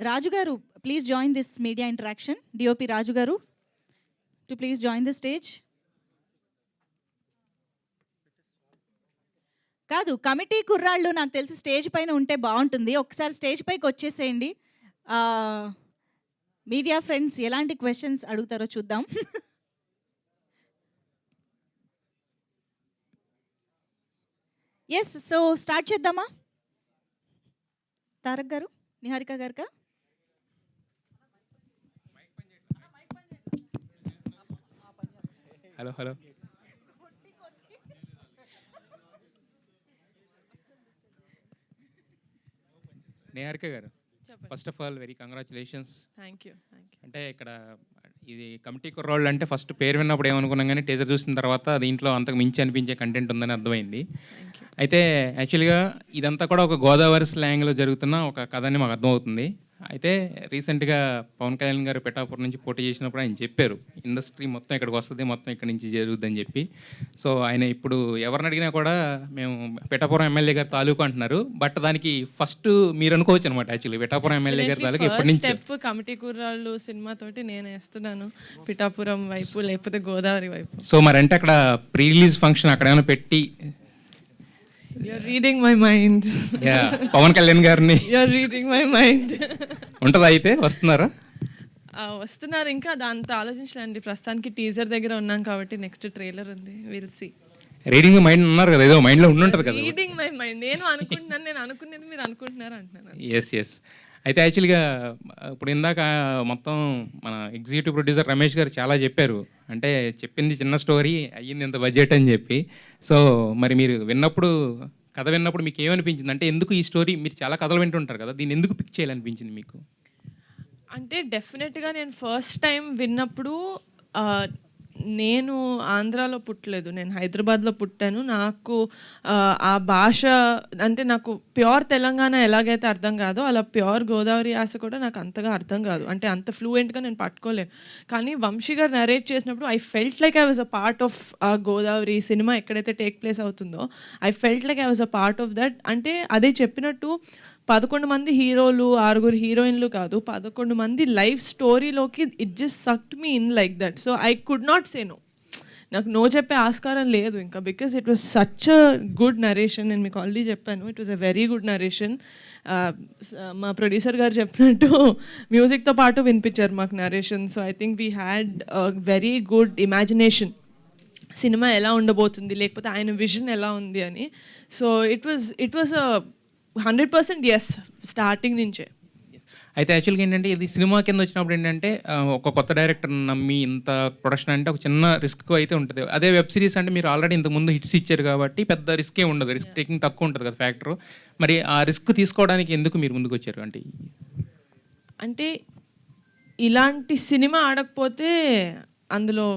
Raju garu, please join this media interaction. DOP Raju garu, to please join the stage. కాదు, committee కుర్రాళ్ళు నాకు తెలిసి stage పైన ఉంటే బాగుంటుంది. ఒకసారి స్టేజ్ పైకి వచ్చేసేయండి. మీడియా ఫ్రెండ్స్ ఎలాంటి క్వశ్చన్స్ అడుగుతారో చూద్దాం. ఎస్, సో స్టార్ట్ చేద్దామా? తారక్ గారు, నిహారిక గారుగా. హలో హలో నిహారిక గారు, first of all very congratulations. Thank you. అంటే ఇక్కడ ఇది కమిటీ కుర్రోళ్ళు అంటే ఫస్ట్ పేరు విన్నప్పుడు ఏమనుకున్నాం, కానీ టీజర్ చూసిన తర్వాత దీంట్లో అంతకు మించి అనిపించే కంటెంట్ ఉందని అర్థమైంది. అయితే యాక్చువల్గా ఇదంతా కూడా ఒక గోదావరి స్లాంగ్లో జరుగుతున్న ఒక కథ అని మాకు అర్థమవుతుంది. అయితే రీసెంట్గా పవన్ కళ్యాణ్ గారు పిఠాపురం నుంచి పోటీ చేసినప్పుడు ఆయన చెప్పారు, ఇండస్ట్రీ మొత్తం ఇక్కడికి వస్తుంది, మొత్తం ఇక్కడి నుంచి జరుగుతుందని చెప్పి. సో ఆయన ఇప్పుడు ఎవరిని అడిగినా కూడా మేము పిఠాపురం ఎమ్మెల్యే గారు తాలూకు అంటున్నారు. బట్ దానికి ఫస్ట్ మీరు అనుకోవచ్చు అనమాట. యాక్చువల్లీ పిఠాపురం ఎమ్మెల్యే గారి తాలూకు ఎప్పటి నుంచి స్టెప్ కమిటీ కుర్రాళ్ళు సినిమా తోటి నేను వేస్తున్నాను, పిఠాపురం వైపు లేకపోతే గోదావరి వైపు. సో మరి అంటే అక్కడ ప్రీ రిలీజ్ ఫంక్షన్ అక్కడ ఏమైనా పెట్టి You're reading my mind. Pawan Kalyan గారిని You're reading my mind. ఉంటుందా? అయితే వస్తున్నారా? వస్తున్నారు, ఇంకా దాంతో ఆలోచించలేండి. ప్రస్తుతానికి టీజర్ దగ్గర ఉన్నాం కాబట్టి నెక్స్ట్ ట్రైలర్ ఉంది, విల్ సీ. రీడింగ్ మైండ్ ఉన్నారు కదా, ఏదో మైండ్లో ఉండుంటుంది కదా. రీడింగ్ మై మైండ్ నేను అనుకుంటున్నాను, నేను అనుకునేది మీరు అనుకుంటున్నారు అంటున్నాను. ఎస్. అయితే యాక్చువల్గా ఇప్పుడు ఇందాక మొత్తం మన ఎగ్జిక్యూటివ్ ప్రొడ్యూసర్ రమేష్ గారు చాలా చెప్పారు. అంటే చెప్పింది చిన్న స్టోరీ, అయ్యింది ఇంత బడ్జెట్ అని చెప్పి. సో మరి మీరు కథ విన్నప్పుడు మీకు ఏమనిపించింది? అంటే ఎందుకు ఈ స్టోరీ, మీరు చాలా కథలు వింటుంటారు కదా, దీన్ని ఎందుకు పిక్ చేయాలనిపించింది మీకు? అంటే డెఫినెట్గా నేను ఫస్ట్ టైం విన్నప్పుడు, నేను ఆంధ్రాలో పుట్టలేదు, నేను హైదరాబాద్లో పుట్టాను. నాకు ఆ భాష అంటే నాకు ప్యూర్ తెలంగాణ ఎలాగైతే అర్థం కాదో అలా ప్యూర్ గోదావరి యాస కూడా నాకు అంతగా అర్థం కాదు. అంటే అంత ఫ్లూయెంట్గా నేను పట్టుకోలేను. కానీ వంశీ గారు నరేట్ చేసినప్పుడు I felt like I was a part of ఆ గోదావరి సినిమా ఎక్కడైతే టేక్ ప్లేస్ అవుతుందో. I felt like I was a part of that. అంటే అదే చెప్పినట్టు 11 మంది హీరోలు, 6 హీరోయిన్లు కాదు, 11 మంది లైఫ్ స్టోరీలోకి it just sucked me in like that. So I could not say no. నాకు నో చెప్పే ఆస్కారం లేదు ఇంకా, because it was such a good narration. నేను మీకు ఆల్రెడీ చెప్పాను, it was a very good narration. మా ప్రొడ్యూసర్ గారు చెప్పినట్టు మ్యూజిక్తో పాటు వినిపించారు మాకు narration. So I think we had very good imagination cinema ఎలా ఉండబోతుంది, లేకపోతే ఆయన విజన్ ఎలా ఉంది అని. So it was 100% yes starting నుంచే. అయితే యాక్చువల్గా ఏంటంటే ఇది సినిమా కింద వచ్చినప్పుడు ఏంటంటే ఒక కొత్త డైరెక్టర్ నమ్మి ఇంత ప్రొడక్షన్ అంటే ఒక చిన్న రిస్క్ అయితే ఉంటుంది. అదే వెబ్ సిరీస్ అంటే మీరు ఆల్రెడీ ఇంతకుముందు హిట్స్ ఇచ్చారు కాబట్టి పెద్ద రిస్కే ఉండదు, రిస్క్ టేకింగ్ తక్కువ ఉంటుంది కదా ఫ్యాక్టర్. మరి ఆ రిస్క్ తీసుకోవడానికి ఎందుకు మీరు ముందుకు వచ్చారు? అంటే ఇలాంటి సినిమా ఆడకపోతే అందులో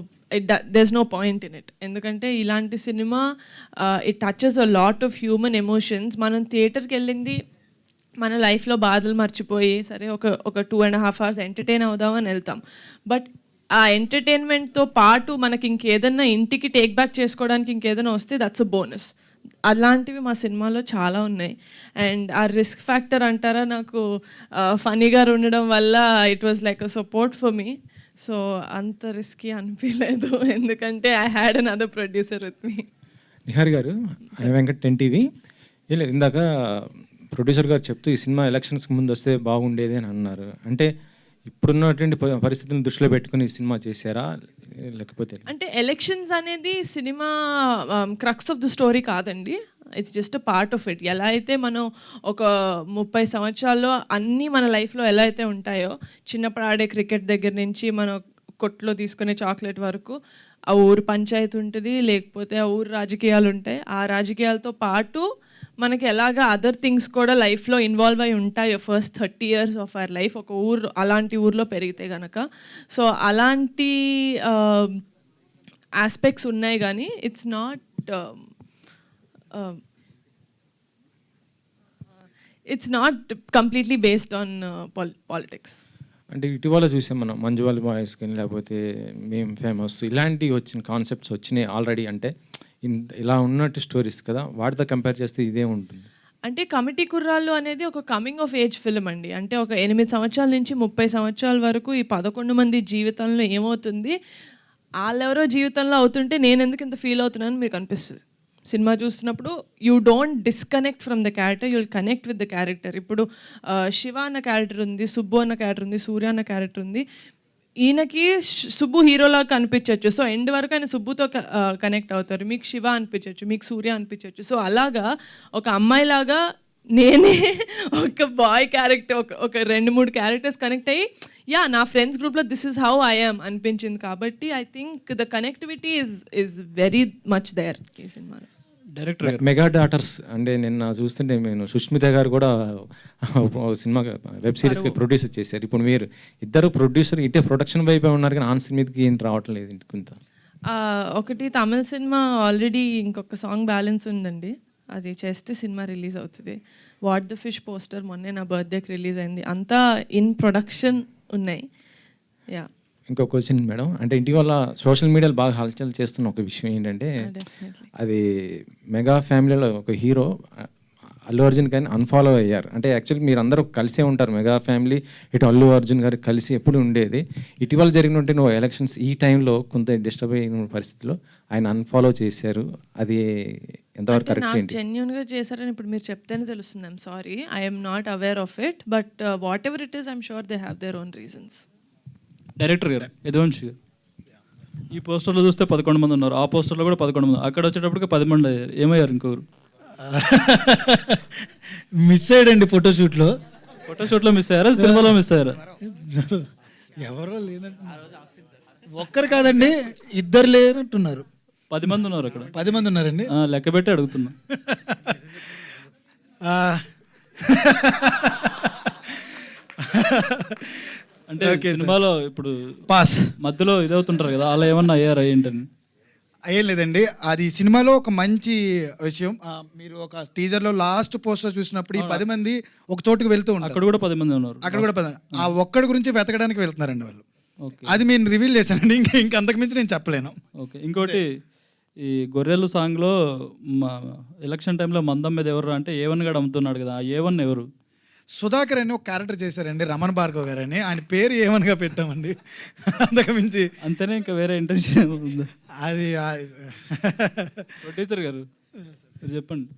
there's no point in it. ఎందుకంటే ఇలాంటి cinema it touches a lot of human emotions. మనం థియేటర్కి వెళ్ళింది మన లైఫ్లో బాధలు మర్చిపోయి సరే ఒక 2.5 hours ఎంటర్టైన్ అవుదామని వెళ్తాం. బట్ ఆ ఎంటర్టైన్మెంట్తో పాటు మనకి ఇంకేదన్నా ఇంటికి టేక్ బ్యాక్ చేసుకోవడానికి ఇంకేదైనా వస్తే దట్స్ అ బోనస్. అలాంటివి మా సినిమాలో చాలా ఉన్నాయి. అండ్ ఆ రిస్క్ ఫ్యాక్టర్ అంటారా, నాకు ఫనీగా ఉండడం వల్ల it was like a support for me. So అంత రిస్కీ అనిపించలేదు, ఎందుకంటే I had another producer with me. Nihar గారు, వెంకట్ 10TV. లేదు, ఇందాక ప్రొడ్యూసర్ గారు చెప్తూ ఈ సినిమా ఎలక్షన్స్కి ముందు వస్తే బాగుండేది అని అన్నారు. అంటే ఇప్పుడున్నటువంటి పరిస్థితులను దృష్టిలో పెట్టుకుని ఈ సినిమా చేశారా, లేకపోతే? అంటే ఎలక్షన్స్ అనేది cinema crux of the story కాదండి, it's just a part of it. ఎలా అయితే మనం ఒక 30 సంవత్సరాల్లో అన్నీ మన లైఫ్లో ఎలా అయితే ఉంటాయో, చిన్నప్పుడు ఆడే క్రికెట్ దగ్గర నుంచి మనం కొట్లో తీసుకునే చాక్లెట్ వరకు ఆ ఊరు పంచాయతీ ఉంటుంది, లేకపోతే ఆ ఊరు రాజకీయాలు ఉంటాయి. ఆ రాజకీయాలతో పాటు మనకి ఎలాగ అదర్ థింగ్స్ కూడా లైఫ్లో ఇన్వాల్వ్ అయి ఉంటాయో first 30 years of our life ఒక ఊరు అలాంటి ఊర్లో పెరిగితే కనుక. సో అలాంటి ఆస్పెక్ట్స్ ఉన్నాయి, కానీ it's not completely based on politics. అంటే ఇటీవల చూసాం మనం మంజువాల్ బాయ్స్ కానీ లేకపోతే మేము ఫేమస్ ఇలాంటివి వచ్చిన కాన్సెప్ట్స్ వచ్చినాయి ఆల్రెడీ. అంటే ఇలా ఉన్నట్టు స్టోరీస్ కదా, వాటితో కంపేర్ చేస్తే ఇదే ఉంటుంది. అంటే కమిటీ కుర్రాళ్ళు అనేది ఒక కమింగ్ ఆఫ్ ఏజ్ ఫిల్మ్ అండి. అంటే ఒక 8 సంవత్సరాల నుంచి 30 సంవత్సరాల వరకు ఈ 11 మంది జీవితంలో ఏమవుతుంది, వాళ్ళెవరో జీవితంలో అవుతుంటే నేను ఎందుకు ఇంత ఫీల్ అవుతున్నాను మీకు అనిపిస్తుంది. సినిమా చూస్తున్నప్పుడు you don't disconnect from the character, you will connect with the character. ఇప్పుడు శివ అన్న క్యారెక్టర్ ఉంది, సుబ్బు అన్న క్యారెక్టర్ ఉంది, సూర్య అన్న క్యారెక్టర్ ఉంది. ఈయనకి సుబ్బు హీరోలా కనిపించవచ్చు, సో ఎండ్ వరకు ఆయన సుబ్బుతో కనెక్ట్ అవుతారు. మీకు శివ అనిపించవచ్చు, మీకు సూర్య అనిపించవచ్చు. సో అలాగా ఒక అమ్మాయిలాగా నేనే ఒక బాయ్ క్యారెక్టర్, ఒక 2-3 క్యారెక్టర్స్ కనెక్ట్ అయ్యి నా ఫ్రెండ్స్ గ్రూప్లో this is how I am అనిపించింది. కాబట్టి I think the connectivity is very much there ఈ సినిమాలో. డైరెక్టర్ మెగా డాటర్స్ అంటే నిన్న చూస్తుంటే నేను సుష్మిత గారు కూడా సినిమా వెబ్ సిరీస్కి ప్రొడ్యూసర్ చేశారు. ఇప్పుడు మీరు ఇద్దరు ప్రొడ్యూసర్ ఇటే ప్రొడక్షన్ వైపే ఉన్నారు కానీ ఆన్ మీదకి ఏం రావట్లేదు ఇంత. ఒకటి తమిళ సినిమా ఆల్రెడీ ఇంకొక సాంగ్ బ్యాలెన్స్ ఉందండి, అది చేస్తే సినిమా రిలీజ్ అవుతుంది. వాట్ ద ఫిష్ పోస్టర్ మొన్నే నా బర్త్డేకి రిలీజ్ అయింది. అంతా ఇన్ ప్రొడక్షన్ ఉన్నాయి. యా, ఇంకో క్వశ్చన్ మేడం, అంటే ఇటీవల సోషల్ మీడియాలో బాగా హల్చల్ చేస్తున్న ఒక విషయం ఏంటంటే అది మెగా ఫ్యామిలీలో ఒక హీరో అల్లు అర్జున్ కానీ అన్ఫాలో అయ్యారు. అంటే యాక్చువల్లీ మీరు అందరూ కలిసే ఉంటారు, మెగా ఫ్యామిలీ ఇటు అల్లు అర్జున్ గారు కలిసి ఎప్పుడు ఉండేది. ఇటీవల జరిగినట్టు నువ్వు ఎలక్షన్స్ ఈ టైంలో కొంత డిస్టర్బ్ అయిన పరిస్థితిలో ఆయన అన్ఫాలో చేశారు, అది ఎంతవరకు కరెక్ట్ ఏంటి? జెన్యున్గా చేశారని ఇప్పుడు మీరు చెప్తేనే తెలుస్తుంది. I'm sorry, I'm not aware of it, but what ever it is I'm sure they have their own reasons. Director గారు యదువంశి గారు, ఈ పోస్టర్లో చూస్తే 11 మంది ఉన్నారు, ఆ పోస్టర్లో కూడా 11 మంది, అక్కడ వచ్చేటప్పటికి 10 మంది అయ్యారు. ఏమయ్యారు ఇంకొకరు? మిస్ అయ్యాడండి ఫోటోషూట్లో. ఫోటోషూట్లో మిస్ అయ్యారా, సినిమాలో మిస్ అయ్యారా? ఎవరో లేనట్టు, ఒక్కరు కాదండి, ఇద్దరు లేనట్టున్నారు. 10 మంది ఉన్నారు అక్కడ. 10 మంది ఉన్నారండి. లెక్క పెట్టి అడుగుతున్నా. అంటే సినిమాలో ఇప్పుడు పాస్ మధ్యలో ఇదవుతుంటారు కదా, అలా ఏమన్నా అయ్యారా ఏంటని? ఏం లేదండి, అది సినిమాలో ఒక మంచి విషయం. మీరు ఒక టీజర్లో లాస్ట్ పోస్టర్ చూసినప్పుడు ఈ 10 మంది ఒక చోటుకు వెళ్తూ ఉంటారు, అక్కడ కూడా 10 మంది ఉన్నారు. అక్కడ కూడా 10, ఆ ఒక్కడి గురించి వెతకడానికి వెళ్తున్నారండి వాళ్ళు. ఓకే, అది నేను రివీల్ చేశానండి, ఇంకంతకు మించి నేను చెప్పలేను. ఓకే. ఇంకోటి, ఈ గొర్రెలు సాంగ్లో ఎలక్షన్ టైంలో మందం మీద ఎవరు అంటే A1 గారు అమ్ముతున్నాడు కదా, ఆ A1 ఎవరు? సుధాకర్ అని ఒక క్యారెక్టర్ చేశారండి, రమణ భార్గవ్ గారు అని. ఆయన పేరు ఏమనగా పెట్టామండి, అంతకు మించి అంతేనే, ఇంకా వేరే ఇంటెన్షన్ ఉందా? అది ప్రొడ్యూసర్ గారు మీరు చెప్పండి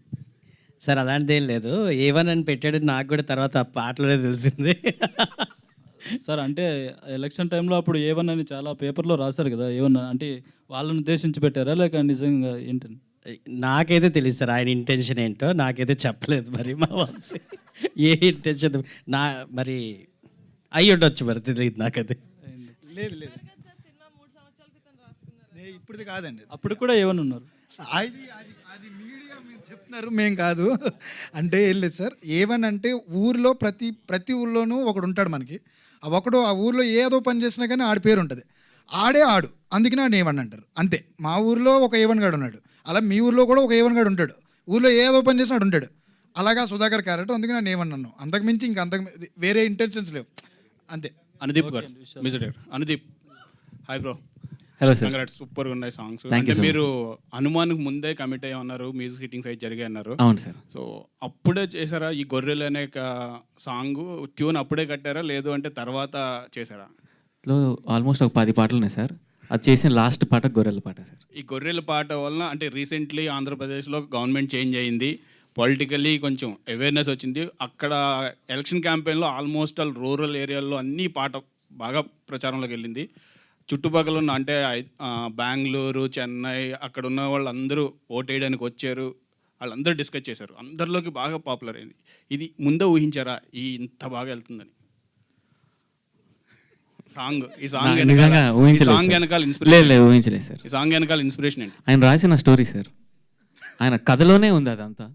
సార్. అలాంటిదేం లేదు, A1 అని పెట్టాడు, నాకు కూడా తర్వాత ఆ పాటలోనే తెలిసింది. సార్. అంటే ఎలక్షన్ టైంలో అప్పుడు A1 అని చాలా పేపర్లో రాశారు కదా, A1 అంటే వాళ్ళని ఉద్దేశించి పెట్టారా లేక నిజంగా ఏంటని? నాకైతే తెలియదు సార్ ఆయన ఇంటెన్షన్ ఏంటో, నాకైతే చెప్పలేదు మరి మా వాల్సి ఏ ఇంటెన్షన్ నా మరి అయ్యి ఉండొచ్చు, మరి తెలియదు నాకైతే. లేదు లేదు, ఇప్పుడు కాదండి, అప్పుడు కూడా A1 ఉన్నారు. అది అది అది మీడియా మీరు చెప్తున్నారు, మేం కాదు. అంటే ఏం లేదు సార్, ఏమని అంటే ఊర్లో ప్రతి ఊర్లోనూ ఒకడు ఉంటాడు మనకి. ఆ ఒకడు ఆ ఊర్లో ఏదో పని చేసినా కానీ ఆడి పేరు ఉంటుంది, ఆడే ఆడు, అందుకని ఆడు ఏవన్ అంటారు. అంతే, మా ఊర్లో ఒక ఏవన్ గాడు ఉన్నాడు, అలా మీ ఊర్లో కూడా ఒక ఏవన్ గాడు ఉంటాడు, ఊర్లో ఏదో పని చేసినా ఆడు ఉంటాడు. అలాగా సుధాకర్ క్యారెక్టర్, అందుకని నేను ఏమన్నాను, అంతకు మించి ఇంకా వేరే ఇంటెన్షన్స్ లేవు, అంతే. అనుదీప్ గారు, music director Anudeep. Hi bro. Hello sir. Congrats, సూపర్గా ఉన్నాయి సాంగ్స్. Thank you అంటే so మీరు హనుమాన్కి ముందే కమిట్ అయ్యి ఉన్నారు, మ్యూజిక్ హిట్టింగ్స్ అయితే జరిగాయి అన్నారు. అవును సార్. సో అప్పుడే చేశారా ఈ గొర్రెలు అనే సాంగ్ ట్యూన్, అప్పుడే కట్టారా లేదు అంటే తర్వాత చేశారా? ఆల్మోస్ట్ ఒక 10 పాటలు ఉన్నాయి సార్, అది చేసిన లాస్ట్ పాట గొర్రెల పాట సార్. ఈ గొర్రెల పాట వలన అంటే రీసెంట్లీ ఆంధ్రప్రదేశ్లో గవర్నమెంట్ చేంజ్ అయింది, పొలిటికల్లీ కొంచెం అవేర్నెస్ వచ్చింది. అక్కడ ఎలక్షన్ క్యాంపెయిన్లో ఆల్మోస్ట్ ఆల్ రూరల్ ఏరియాల్లో అన్ని పాట బాగా ప్రచారంలోకి వెళ్ళింది. చుట్టుపక్కల ఉన్న అంటే బెంగళూరు, చెన్నై అక్కడ ఉన్న వాళ్ళందరూ ఓట్ వేయడానికి వచ్చారు, వాళ్ళందరూ డిస్కస్ చేశారు, అందరిలోకి బాగా పాపులర్ అయింది. ఇది ముందే ఊహించారా ఇంత బాగా వెళ్తుందని? ఈ సాంగ్ నిజంగా వెనకాల ఊహించలేదు సార్. ఈ సాంగ్ వెనకాల ఇన్స్పిరేషన్ ఏంటి? ఆయన రాసిన స్టోరీ సార్, ఆయన కథలోనే ఉంది అదంతా,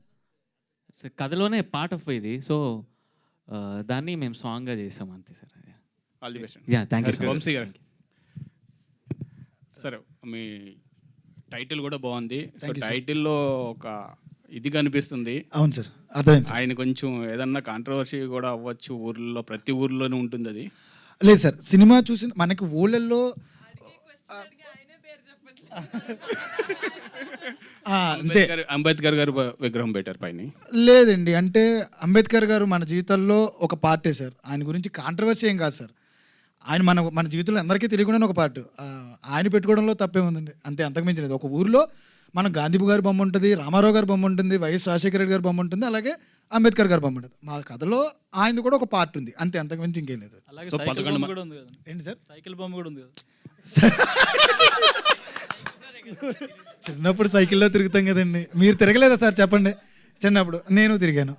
కథలోనే పార్ట్ ఆఫ్ ఇది. సో దాన్ని మేము సాంగ్గా చేసాం అంతే sir. All the best. Thank you Vamsi garu. సరే, మీ టైటిల్ కూడా బాగుంది. సో టైటిల్లో ఒక ఇది కనిపిస్తుంది. అవును సార్, అర్థమైంది. ఆయన కొంచెం ఏదన్నా కాంట్రవర్సీ కూడా అవ్వచ్చు, ఊర్లో ప్రతి ఊర్లోనే ఉంటుంది అది. లేదు సార్, సినిమా చూసి మనకి ఊళ్ళల్లో అంతే. అంబేద్కర్ గారు విగ్రహం పెట్టారు పైన. లేదండి, అంటే అంబేద్కర్ గారు మన జీవితంలో ఒక పార్టే సార్. ఆయన గురించి కాంట్రవర్సీ ఏం కాదు సార్. ఆయన మన జీవితంలో అందరికీ తెలియకుండానే ఒక పార్ట్. ఆయన పెట్టుకోవడంలో తప్పేముందండి, అంతే, అంతకుమించినది. ఒక ఊరిలో మన గాంధీ గారి బొమ్మ ఉంటుంది, రామారావు గారి బొమ్మ ఉంటుంది, వైఎస్ రాజశేఖర రెడ్డి గారి బొమ్మ ఉంటుంది, అలాగే అంబేద్కర్ గారి బొమ్మ ఉంటుంది. మా కథలో ఆయనది కూడా ఒక పార్ట్ ఉంది, అంతే, అంతకుమించి ఇంకేం లేదు. అలాగే సో సైకిల్ 11 బొమ్మ కూడా ఉంది కదా. ఏంటి సార్? సైకిల్ బొమ్మ కూడా ఉంది కదా. చిన్నప్పుడు సైకిల్లో తిరుగుతాం కదండి. మీరు తిరగలేదా సార్ చెప్పండి? చిన్నప్పుడు నేను తిరిగాను,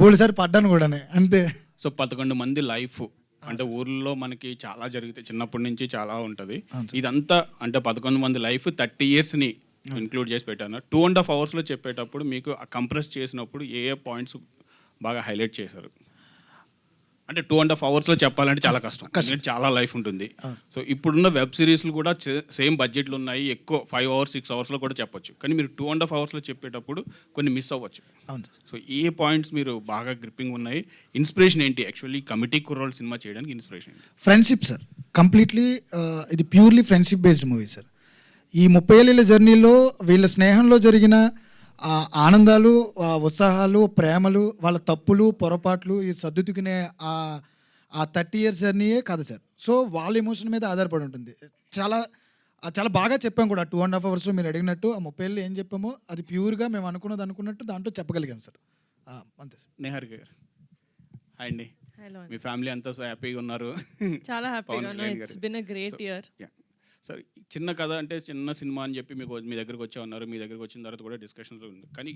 బోల్డ్ పడ్డాను కూడానే, అంతే. సో 11 మంది లైఫ్ అంటే ఊర్లో మనకి చాలా జరుగుతాయి, చిన్నప్పటి నుంచి చాలా ఉంటుంది. ఇదంతా అంటే 11 మంది లైఫ్ 30 yearsని ఇంక్లూడ్ చేసి పెట్టాను. 2.5 hours చెప్పేటప్పుడు మీకు కంప్రెస్ చేసినప్పుడు ఏ పాయింట్స్ బాగా హైలైట్ చేశారు? అంటే 2.5 hours చెప్పాలంటే చాలా కష్టం, చాలా లైఫ్ ఉంటుంది. సో ఇప్పుడున్న వెబ్ సిరీస్లు కూడా సేమ్ బడ్జెట్లు ఉన్నాయి, ఎక్కువ 5 hours 6 hours కూడా చెప్పొచ్చు. కానీ మీరు 2.5 hours చెప్పేటప్పుడు కొన్ని మిస్ అవ్వచ్చు. సో ఏ పాయింట్స్ మీరు బాగా గ్రిప్పింగ్ ఉన్నాయి? ఇన్స్పిరేషన్ ఏంటి యాక్చువల్లీ కమిటీ కుర్రోల్ సినిమా చేయడానికి? ఇన్స్పిరేషన్ ఏంటి? ఫ్రెండ్షిప్ సార్, కంప్లీట్లీ ఇది purely friendship based movie sir. ఈ 30 ఏళ్ళ జర్నీలో వీళ్ళ స్నేహంలో జరిగిన ఆనందాలు, ఉత్సాహాలు, ప్రేమలు, వాళ్ళ తప్పులు, పొరపాట్లు, ఈ సర్దుతుకునే ఆ 30 years జర్నీయే కథ సార్. సో వాళ్ళ ఎమోషన్ మీద ఆధారపడి ఉంటుంది. చాలా చాలా బాగా చెప్పాం కూడా 2.5 hours మీరు అడిగినట్టు. ఆ 30 ఏళ్ళు ఏం చెప్పామో అది ప్యూర్గా మేము అనుకున్నట్టు దాంట్లో చెప్పగలిగాం సార్, అంతే సార్. నిహారిక గారు హాయ్ అండి. హలో, మీ ఫ్యామిలీ అంతా సో హ్యాపీగా ఉన్నారు? చాలా హ్యాపీగా ఉన్నా. It's been a great year. Sir చిన్న కథ అంటే చిన్న సినిమా అని చెప్పి మీ దగ్గరికి వచ్చా ఉన్నారు. మీ దగ్గరికి వచ్చిన తర్వాత కూడా డిస్కషన్లో ఉంది. కానీ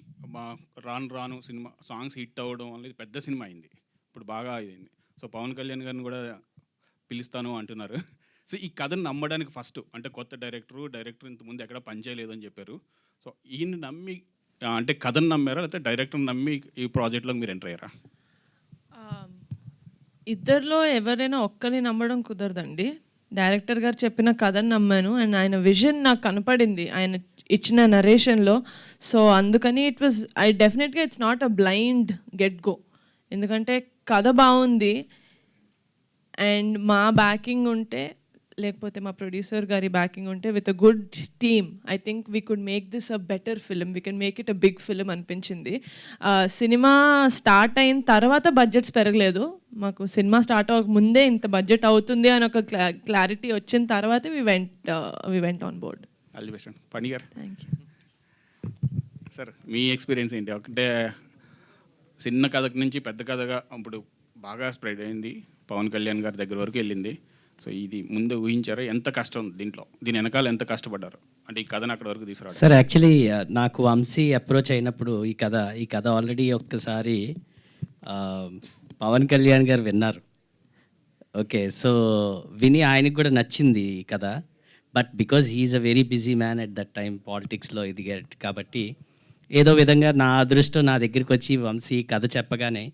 రాను సినిమా సాంగ్స్ హిట్ అవ్వడం అనేది పెద్ద సినిమా అయింది, ఇప్పుడు బాగా అయింది. సో పవన్ కళ్యాణ్ గారిని కూడా పిలుస్తాను అంటున్నారు. సో ఈ కథను నమ్మడానికి ఫస్ట్ అంటే కొత్త డైరెక్టర్ ఇంతకుముందు ఎక్కడ పనిచేయలేదు అని చెప్పారు. సో ఈయన నమ్మి అంటే కథను నమ్మారా, లేకపోతే డైరెక్టర్ని నమ్మి ఈ ప్రాజెక్ట్లోకి మీరు ఎంటర్ అయ్యారా? ఇద్దరిలో ఎవరైనా ఒక్కరిని నమ్మడం కుదరదండి. డైరెక్టర్ గారు చెప్పిన కథను నమ్మాను అండ్ ఆయన విజన్ నాకు కనపడింది ఆయన ఇచ్చిన నరేషన్లో. సో అందుకని డెఫినెట్గా it's not a blind get go. ఎందుకంటే కథ బాగుంది అండ్ మా బ్యాకింగ్ ఉంటే, లేకపోతే మా ప్రొడ్యూసర్ గారి బ్యాకింగ్ ఉంటే, with a good team I think we could make this a better film, we can make it a big film అనిపించింది. సినిమా స్టార్ట్ అయిన తర్వాత బడ్జెట్స్ పెరగలేదు మాకు. సినిమా స్టార్ట్ అవ్వక ముందే ఇంత బడ్జెట్ అవుతుంది అని ఒక క్లారిటీ వచ్చిన తర్వాత we went on board. All the best అండి. పని గారు థ్యాంక్ యూ సార్, మీ ఎక్స్పీరియన్స్ ఏంటి? ఒకటే చిన్న కథ నుంచి పెద్ద కథగా ఇప్పుడు బాగా స్ప్రెడ్ అయింది, పవన్ కళ్యాణ్ గారి దగ్గర వరకు వెళ్ళింది. సో ఇది ముందు ఊహించారా? ఎంత కష్టం దీని వెనకాల ఎంత కష్టపడ్డారు అంటే ఈ కథను అక్కడ వరకు తీసుకురావడం? సార్ యాక్చువల్లీ నాకు వంశీ అప్రోచ్ అయినప్పుడు ఈ కథ ఆల్రెడీ ఒక్కసారి పవన్ కళ్యాణ్ గారు విన్నారు. ఓకే, సో విని ఆయనకు కూడా నచ్చింది ఈ కథ. But because he's a very busy man at that time, పాలిటిక్స్లో ఎదిగారు కాబట్టి ఏదో విధంగా నా అదృష్టం నా దగ్గరికి వచ్చి వంశీ కథ చెప్పగానే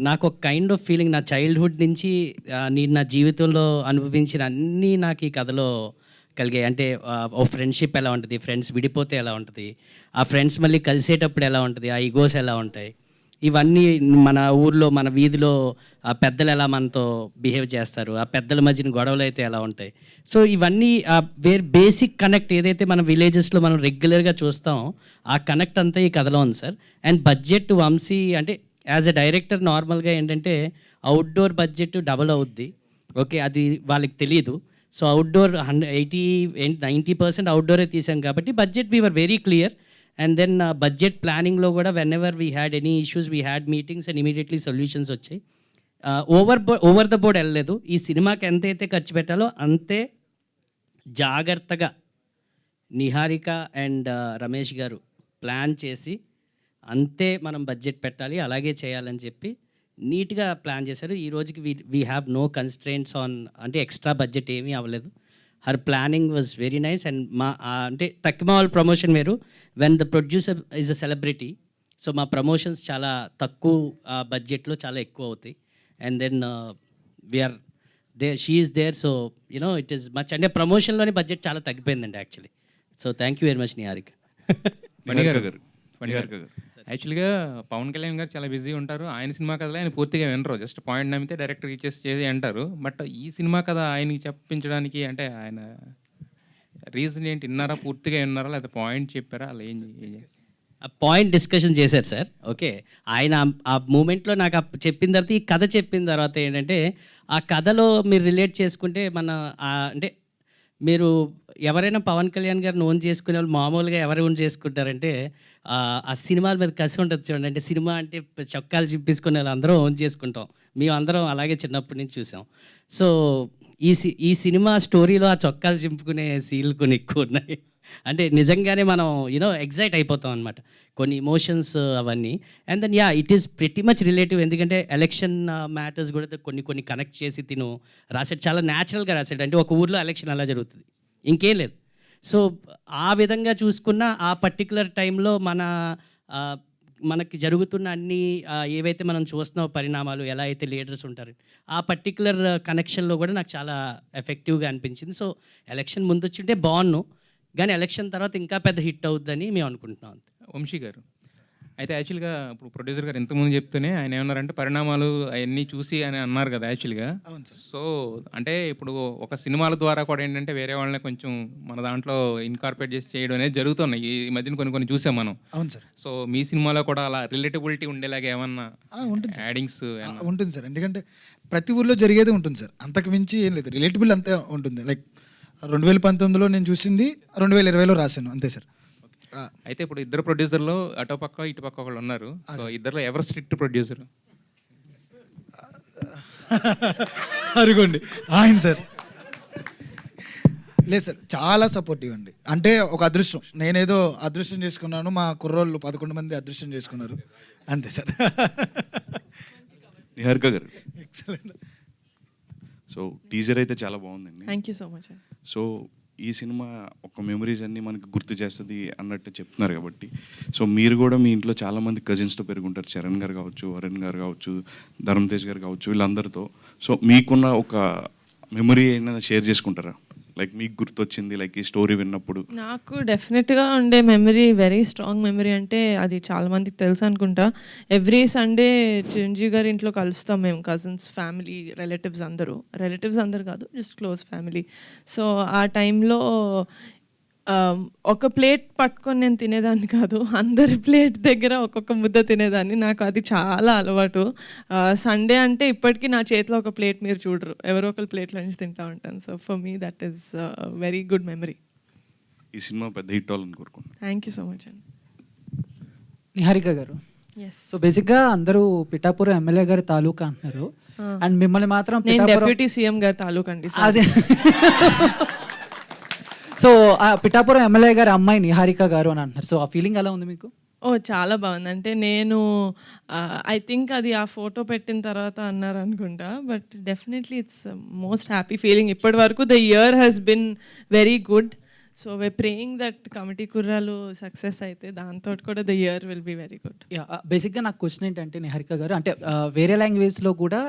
నాకు ఒక కైండ్ ఆఫ్ ఫీలింగ్, నా చైల్డ్హుడ్ నుంచి నేను నా జీవితంలో అనుభవించిన అన్నీ నాకు ఈ కథలో కలిగాయి. అంటే ఓ ఫ్రెండ్షిప్ ఎలా ఉంటుంది, ఫ్రెండ్స్ విడిపోతే ఎలా ఉంటుంది, ఆ ఫ్రెండ్స్ మళ్ళీ కలిసేటప్పుడు ఎలా ఉంటుంది, ఆ ఈగోస్ ఎలా ఉంటాయి, ఇవన్నీ మన ఊర్లో మన వీధిలో ఆ పెద్దలు ఎలా మనతో బిహేవ్ చేస్తారు, ఆ పెద్దల మధ్యన గొడవలు అయితే ఎలా ఉంటాయి. సో ఇవన్నీ బేసిక్ కనెక్ట్ ఏదైతే మన విలేజెస్లో మనం రెగ్యులర్గా చూస్తామో ఆ కనెక్ట్ అంతా ఈ కథలో ఉంది సార్. అండ్ బడ్జెట్ వంశీ అంటే యాజ్ ఎ డైరెక్టర్ నార్మల్గా ఏంటంటే అవుట్డోర్ బడ్జెట్ డబుల్ అవుద్ది. ఓకే, అది వాళ్ళకి తెలియదు. సో అవుట్డోర్ 90% అవుట్డోరే తీసాం కాబట్టి budget we're very clear. And then budget ప్లానింగ్లో కూడా whenever we had any issues we had meetings and immediately solutions వచ్చాయి. ఓవర్ ద బోర్డ్ వెళ్ళలేదు. ఈ సినిమాకి ఎంతైతే ఖర్చు పెట్టాలో అంతే జాగ్రత్తగా నిహారిక అండ్ రమేష్ గారు ప్లాన్ చేసి అంతే మనం బడ్జెట్ పెట్టాలి, అలాగే చేయాలని చెప్పి నీట్గా ప్లాన్ చేశారు. ఈ రోజుకి we have no constraints on, అంటే ఎక్స్ట్రా బడ్జెట్ ఏమీ అవ్వలేదు. Her planning was very nice. And మా అంటే తక్కువ వాళ్ళ ప్రమోషన్ వేరు, when the producer is a celebrity. So మా ప్రమోషన్స్ చాలా తక్కువ బడ్జెట్లో చాలా ఎక్కువ అవుతాయి. And then we are she is there. So you know it is much, అంటే ప్రమోషన్లోనే బడ్జెట్ చాలా తగ్గిపోయిందండి actually. So thank you very much Niharika. మణిగారు యాక్చువల్గా పవన్ కళ్యాణ్ గారు చాలా బిజీ ఉంటారు. ఆయన సినిమా కథలో ఆయన పూర్తిగా వినరు, జస్ట్ పాయింట్ నమ్మితే డైరెక్టర్ ఇచ్చేసి చేసి అంటారు. బట్ ఈ సినిమా కథ ఆయనకి చెప్పించడానికి అంటే ఆయన రీజన్ ఏంటి? విన్నారా, పూర్తిగా విన్నారా, లేదా పాయింట్ చెప్పారా, అలా ఏం ఆ పాయింట్ డిస్కషన్ చేశారు సార్. ఓకే, ఆయన ఆ మూమెంట్లో నాకు చెప్పిన తర్వాత, ఈ కథ చెప్పిన తర్వాత ఏంటంటే, ఆ కథలో మీరు రిలేట్ చేసుకుంటే అంటే మీరు ఎవరైనా పవన్ కళ్యాణ్ గారిని ఓన్ చేసుకునే వాళ్ళు మామూలుగా ఎవరు ఓన్ చేసుకుంటారంటే ఆ సినిమాల మీద కసి ఉంటుంది చూడండి. అంటే సినిమా అంటే చొక్కాలు చింపేసుకునే వాళ్ళు అందరం ఓన్ చేసుకుంటాం. మేము అందరం అలాగే చిన్నప్పటి నుంచి చూసాం. సో ఈ సినిమా స్టోరీలో ఆ చొక్కాలు చింపుకునే సీన్లు కొన్ని ఎక్కువ ఉన్నాయి. అంటే నిజంగానే మనం ఎగ్జైట్ అయిపోతాం అనమాట, కొన్ని ఇమోషన్స్ అవన్నీ. And then it is pretty much relative. ఎందుకంటే ఎలక్షన్ మ్యాటర్స్ కూడా కొన్ని కనెక్ట్ చేసి తిను రాసాడు, చాలా న్యాచురల్గా రాసాడు. అంటే ఒక ఊర్లో ఎలక్షన్ అలా జరుగుతుంది, ఇంకేం లేదు. సో ఆ విధంగా చూసుకున్న ఆ పర్టికులర్ టైంలో మనకి జరుగుతున్న అన్ని ఏవైతే మనం చూస్తున్న పరిణామాలు, ఎలా అయితే లీడర్స్ ఉంటారు, ఆ పర్టికులర్ కనెక్షన్లో కూడా నాకు చాలా ఎఫెక్టివ్గా అనిపించింది. సో ఎలక్షన్ ముందు వచ్చింటే బాగున్నాను, కానీ ఎలక్షన్ తర్వాత ఇంకా పెద్ద హిట్ అవుద్దని మేము అనుకుంటున్నాం. వంశీ గారు, అయితే యాక్చువల్గా ఇప్పుడు ప్రొడ్యూసర్ గారు ఇంతకుముందు చెప్తూనే ఆయన ఏమన్నారంటే పరిణామాలు అవన్నీ చూసి అని అన్నారు కదా యాక్చువల్గా. సో అంటే ఇప్పుడు ఒక సినిమాల ద్వారా కూడా ఏంటంటే వేరే వాళ్ళని కొంచెం మన దాంట్లో ఇన్కార్పొరేట్ చేసి చేయడం అనేది జరుగుతున్నాయి ఈ మధ్యన, కొన్ని చూసాం మనం. అవును సార్. సో మీ సినిమాలో కూడా అలా రిలేటబిలిటీ ఉండేలాగా ఏమన్నా ఉంటుంది యాడింగ్స్ ఉంటుంది సార్. ఎందుకంటే ప్రతి ఊర్లో జరిగేది ఉంటుంది సార్, అంతకు మించి ఏం లేదు. రిలేటబుల్ అంతే ఉంటుంది. లైక్ 2019లో నేను చూసింది 2020లో రాశాను, అంతే సార్. అయితే ఇప్పుడు ఇద్దరు ప్రొడ్యూసర్లు అటు పక్క ఇటు పక్క ఒకళ్ళు ఉన్నారు. సో ఇద్దరులో ఎవరు స్ట్రిక్ట్ ప్రొడ్యూసర్? అరుగోండి ఆయన సార్. లేదు సార్, చాలా సపోర్టివ్ అండి. అంటే ఒక అదృష్టం, నేనేదో అదృష్టం చేసుకున్నాను, మా కుర్రోళ్ళు 11 మంది అదృష్టం చేసుకున్నారు, అంతే సార్. నిహారిక గారు, ఎక్సలెంట్. సో టీజర్ అయితే చాలా బాగుందండి. Thank you so much. So ఈ సినిమా ఒక మెమరీస్ అన్నీ మనకి గుర్తు చేస్తుంది అన్నట్టు చెప్తున్నారు కాబట్టి, సో మీరు కూడా మీ ఇంట్లో చాలామంది కజిన్స్తో పెరుగుంటారు, చరణ్ గారు కావచ్చు, వరుణ్ గారు కావచ్చు, ధరమ్ తేజ్ గారు కావచ్చు, వీళ్ళందరితో. సో మీకున్న ఒక మెమరీ అయినా షేర్ చేసుకుంటారా? లైక్ మీకు గుర్తొచ్చింది, లైక్ ఈ స్టోరీ విన్నప్పుడు. నాకు డెఫినెట్గా ఉండే మెమరీ, వెరీ స్ట్రాంగ్ మెమరీ అంటే అది చాలా మందికి తెలుసు అనుకుంటా. ఎవ్రీ సండే చిరంజీవి గారి ఇంట్లో కలుస్తాం మేము, కజిన్స్, ఫ్యామిలీ, రిలేటివ్స్ అందరు కాదు, జస్ట్ క్లోజ్ ఫ్యామిలీ. సో ఆ టైంలో ఒక ప్లేట్ పట్టుకొని నేను తినేదాన్ని కాదు, అందరి ప్లేట్ దగ్గర ఒక్కొక్క ముద్ద తినేదాన్ని. నాకు అది చాలా అలవాటు. సండే అంటే ఇప్పటికీ నా చేతిలో ఒక ప్లేట్ మీరు చూడరు, ఎవరో ఒకరి ప్లేట్లో నుంచి తింటూ ఉంటాను. So for me that is very good memory. ఈ సినిమా పెద్ద హిట్ అవ్వాలని కోరుకుంటున్నాను. థ్యాంక్ యూ సో మచ్ అండి. నిహారిక గారు, సో బేసిక్గా అందరూ పిఠాపురం ఎమ్మెల్యే గారి తాలూకా అంటున్నారు, అండ్ మిమ్మల్ని మాత్రం డెప్యూటీ సీఎం గారి తాలూకా అండి. అదే. సో పిఠాపురం ఎమ్మెల్యే గారి అమ్మాయి నిహారిక గారు అని అంటున్నారు. సో ఆ ఫీలింగ్ ఎలా ఉంది మీకు? చాలా బాగుంది. అంటే నేను ఐ థింక్ అది ఆ ఫోటో పెట్టిన తర్వాత అన్నారు అనుకుంటా, but definitely it's most happy feeling. ఇప్పటి వరకు the year has been very good. So we praying that committee కుర్రాలు సక్సెస్ అయితే దాంతో కూడా the year will be very good. బేసిక్గా నాకు క్వశ్చన్ ఏంటంటే నిహారిక గారు, అంటే వేరే లాంగ్వేజ్లో కూడా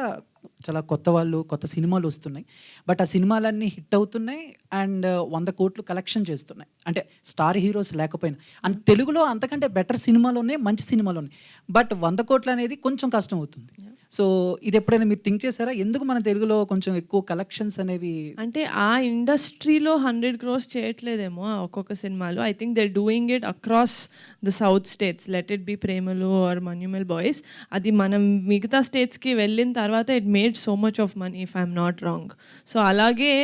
చాలా కొత్త సినిమాలు వస్తున్నాయి, బట్ ఆ సినిమాలన్నీ హిట్ అవుతున్నాయి అండ్ 100 కోట్లు కలెక్షన్ చేస్తున్నాయి, అంటే స్టార్ హీరోస్ లేకపోయినా. అండ్ తెలుగులో అంతకంటే బెటర్ సినిమాలు ఉన్నాయి, మంచి సినిమాలు ఉన్నాయి, బట్ 100 కోట్లు అనేది కొంచెం కష్టం అవుతుంది. సో ఇది ఎప్పుడైనా మీరు థింక్ చేశారా, ఎందుకు మన తెలుగులో కొంచెం ఎక్కువ కలెక్షన్స్ అనేవి? అంటే ఆ ఇండస్ట్రీలో 100 crores చేయట్లేదేమో ఒక్కొక్క సినిమాలు. I think they doing it across the south states, let it be Premalu or Manjummel boys. అది మనం మిగతా స్టేట్స్కి వెళ్ళిన తర్వాత it made so much of money, if I'm not wrong. So అలాగే